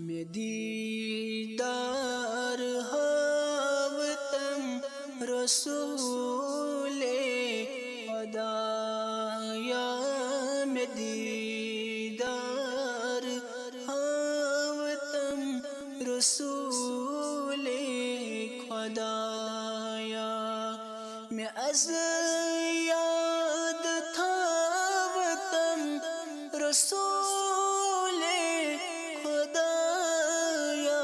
में दीदार हवतम रसूले खुदाया में दीदार हवतम रसूले खुदाया में अज़ याद था वतम रसूले खुदाया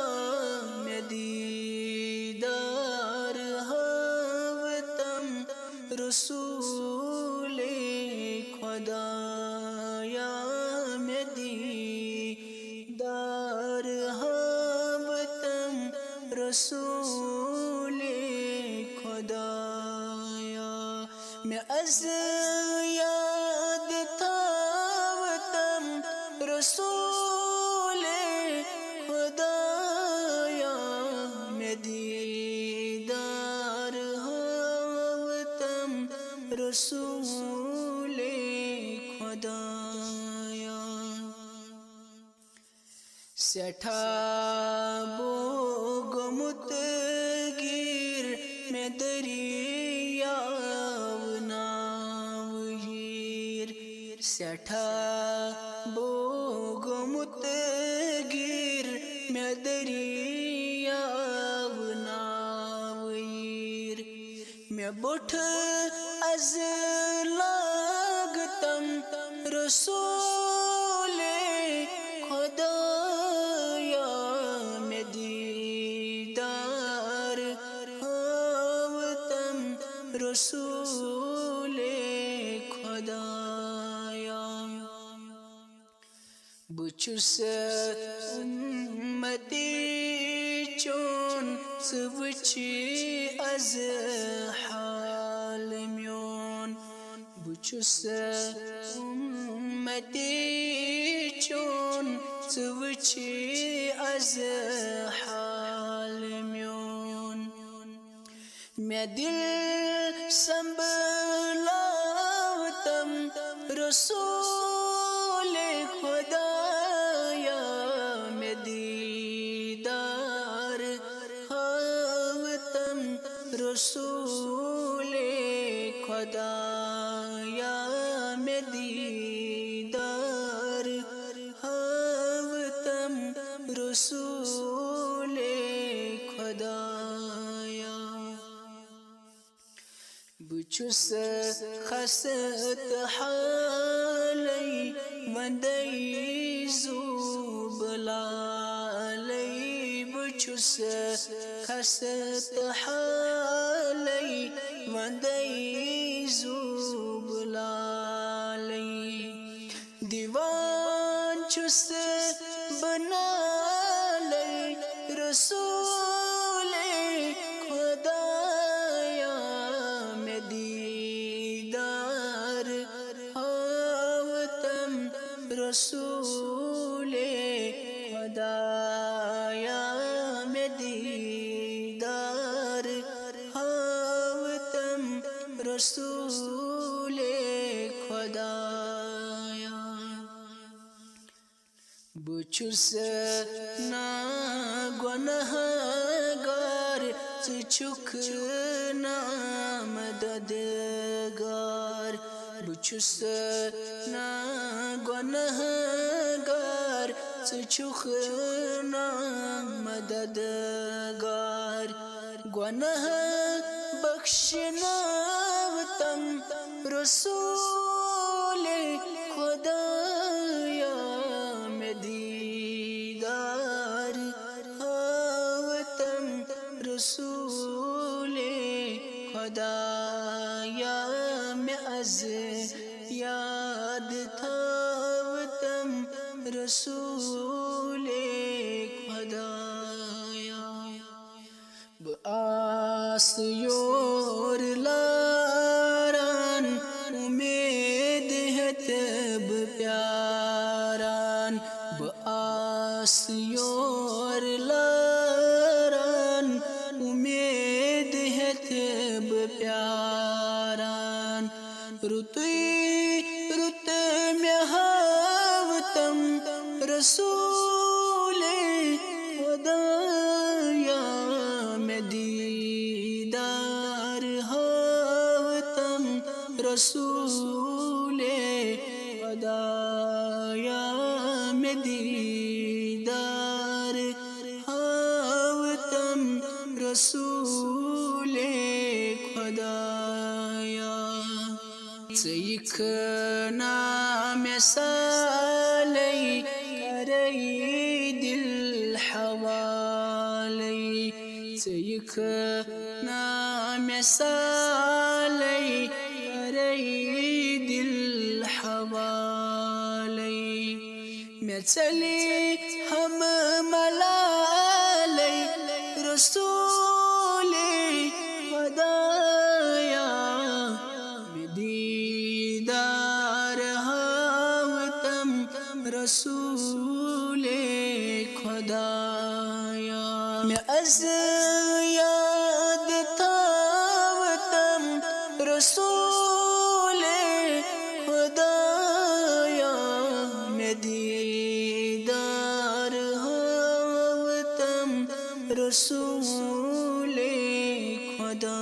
में दीदार हवतम रसूले खुदाया में दीदार हवतम रसूले खुदाया में अज़ याद था वतम रसूले खुदाया में दीदार हवतम रसूले खुदाया सेठा बोग मुतगिर में दरियाव नावहीर सेठा बोग मुतगिर में दरियाव नावहीर में बुठ अज़ लागतम रसूले खुदाया में दीदार हवतम रसूले खुदाया बुचुस उम्मती चोन सवची अज़ हाल म्योन बुचुस उम्मती चोन सवची अज़ हाल म्योन मैं दिल संभलावतम रसूले खुदाया में दीदार हवतम रसूले खुदाया में दीदार हवतम रसूले खुदाया बुचुस खसत हालै वंदई ज़ुबलालै बुचुस खसत हालै वंदई ज़ुबलालै दीवान चुस बनालै रसूले खुदाया में दीदार हवतम रसूले खुदाया में दीदार हवतम रसूले खुदाया बुचुस ना गुनहगार चुक ना मददगार बुचुस ना गुनहगार चुक ना मददगार गुनह बख्शना वतम रसूले खुदाया में दीदार हवतम रसूले खुदाया में अज़ याद था वतम रसूले खुदाया आस योर लारान उम्मीद है तब प्यारान आस योर लारान उम्मीद है तब प्यारान रुतुई रुत में हावतम रसूले रसूल खुदाया में दीदार हावतम रसूल खुदाया एक नाम सालै करई दिल हवालै एक नाम सालै करई दिल हवालै मैं चली हम मलालै रसूल खुदाया में दीदार हावतम रसूल खुदाया मैं अज़ याद थावतम रसूल खुदाया में दीदार हावतम रसूल खुदा।